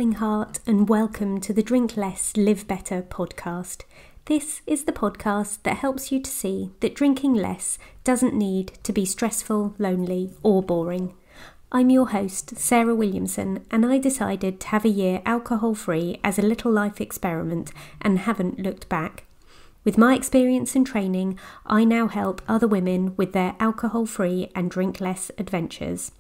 willing heart and welcome to the Drink Less, Live Better podcast. This is the podcast that helps you to see that drinking less doesn't need to be stressful, lonely or boring. I'm your host, Sarah Williamson, and I decided to have a year alcohol-free as a little life experiment and haven't looked back. With my experience and training, I now help other women with their alcohol-free and drink less adventures.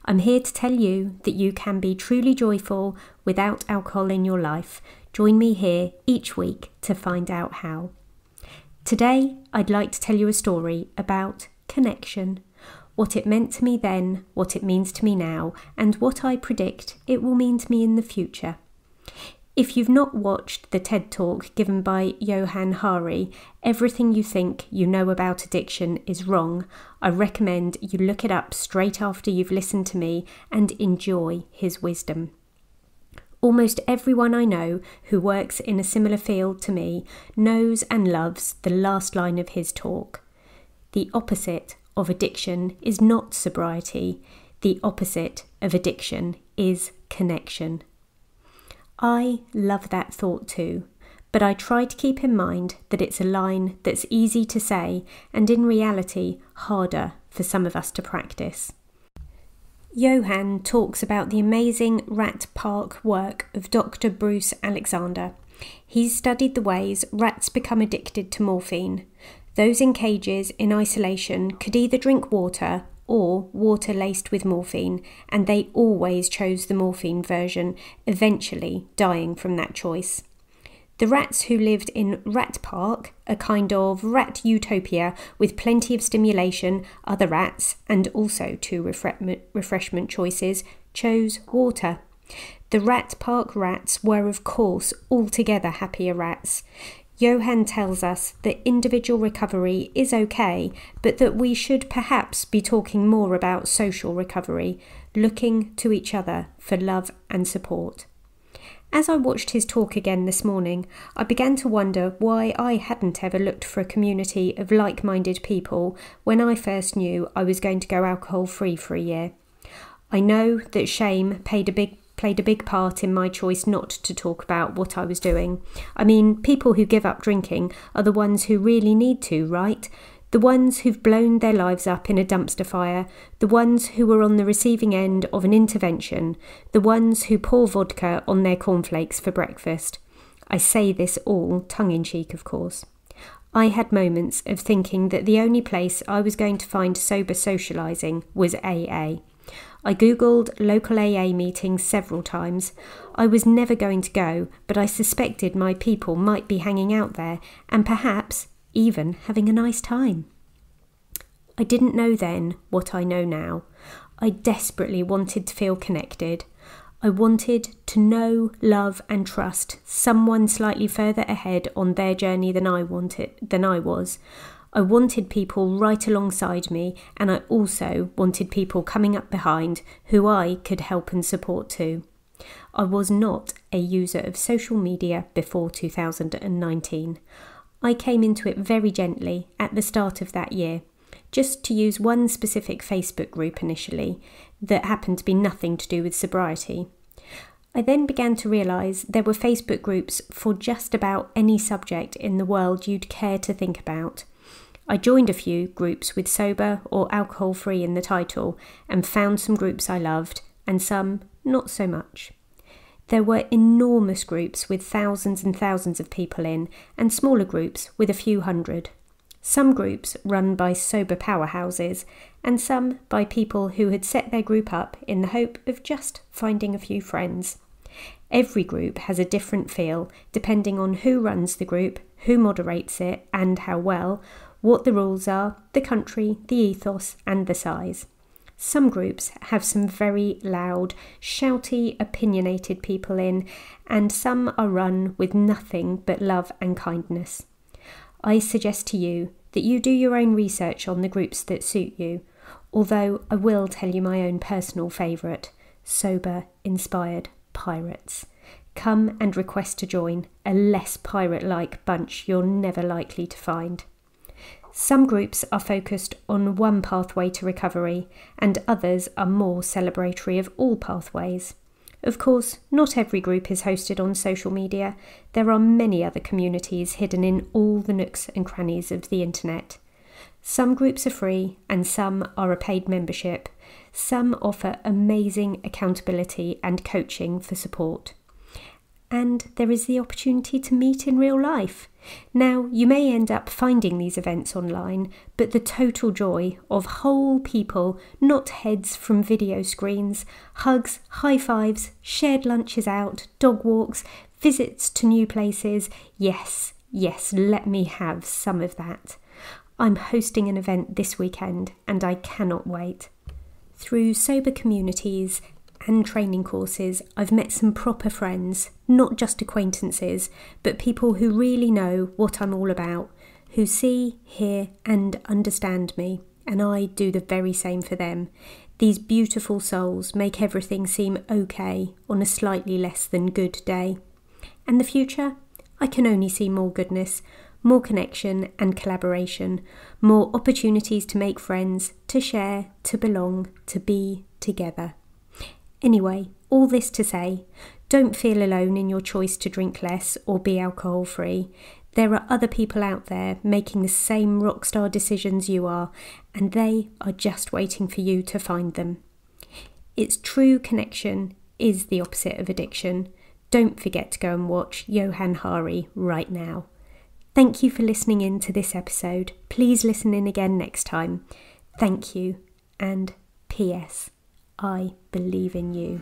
I'm here to tell you that you can be truly joyful without alcohol in your life. Join me here each week to find out how. Today, I'd like to tell you a story about connection, what it meant to me then, what it means to me now, and what I predict it will mean to me in the future. If you've not watched the TED Talk given by Johann Hari, Everything You Think You Know About Addiction is Wrong, I recommend you look it up straight after you've listened to me and enjoy his wisdom. Almost everyone I know who works in a similar field to me knows and loves the last line of his talk. The opposite of addiction is not sobriety. The opposite of addiction is connection. I love that thought too, but I try to keep in mind that it's a line that's easy to say and in reality harder for some of us to practice. Johann talks about the amazing rat park work of Dr. Bruce Alexander. He's studied the ways rats become addicted to morphine. Those in cages in isolation could either drink water or water laced with morphine, and they always chose the morphine version, eventually dying from that choice. The rats who lived in Rat Park, a kind of rat utopia with plenty of stimulation, other rats, and also two refreshment choices, chose water. The Rat Park rats were of course altogether happier rats. Johann tells us that individual recovery is okay, but that we should perhaps be talking more about social recovery, looking to each other for love and support. As I watched his talk again this morning, I began to wonder why I hadn't ever looked for a community of like-minded people when I first knew I was going to go alcohol-free for a year. I know that shame played a big part in my choice not to talk about what I was doing. I mean, people who give up drinking are the ones who really need to, right? The ones who've blown their lives up in a dumpster fire, the ones who were on the receiving end of an intervention, the ones who pour vodka on their cornflakes for breakfast. I say this all tongue-in-cheek, of course. I had moments of thinking that the only place I was going to find sober socialising was AA. I googled local AA meetings several times. I was never going to go, but I suspected my people might be hanging out there and perhaps even having a nice time. I didn't know then what I know now. I desperately wanted to feel connected. I wanted to know, love and trust someone slightly further ahead on their journey than I was. I wanted people right alongside me, and I also wanted people coming up behind who I could help and support too. I was not a user of social media before 2019. I came into it very gently at the start of that year, just to use one specific Facebook group initially that happened to be nothing to do with sobriety. I then began to realise there were Facebook groups for just about any subject in the world you'd care to think about. I joined a few groups with sober or alcohol-free in the title and found some groups I loved and some not so much. There were enormous groups with thousands and thousands of people in and smaller groups with a few hundred. Some groups run by sober powerhouses and some by people who had set their group up in the hope of just finding a few friends. Every group has a different feel depending on who runs the group, who moderates it and how well, what the rules are, the country, the ethos and the size. Some groups have some very loud, shouty, opinionated people in, and some are run with nothing but love and kindness. I suggest to you that you do your own research on the groups that suit you, although I will tell you my own personal favourite, Sober Inspired Pirates. Come and request to join, a less pirate-like bunch you're never likely to find. Some groups are focused on one pathway to recovery, and others are more celebratory of all pathways. Of course, not every group is hosted on social media. There are many other communities hidden in all the nooks and crannies of the internet. Some groups are free and some are a paid membership. Some offer amazing accountability and coaching for support. And there is the opportunity to meet in real life. Now, you may end up finding these events online, but the total joy of whole people, not heads from video screens, hugs, high fives, shared lunches out, dog walks, visits to new places, yes, let me have some of that. I'm hosting an event this weekend and I cannot wait. Through sober communities and training courses, I've met some proper friends, not just acquaintances, but people who really know what I'm all about, who see, hear and understand me, and I do the very same for them. These beautiful souls make everything seem okay on a slightly less than good day. And the future? I can only see more goodness, more connection and collaboration, more opportunities to make friends, to share, to belong, to be together. Anyway, all this to say, don't feel alone in your choice to drink less or be alcohol free. There are other people out there making the same rockstar decisions you are, and they are just waiting for you to find them. It's true connection is the opposite of addiction. Don't forget to go and watch Johann Hari right now. Thank you for listening in to this episode. Please listen in again next time. Thank you, and P.S. I believe in you.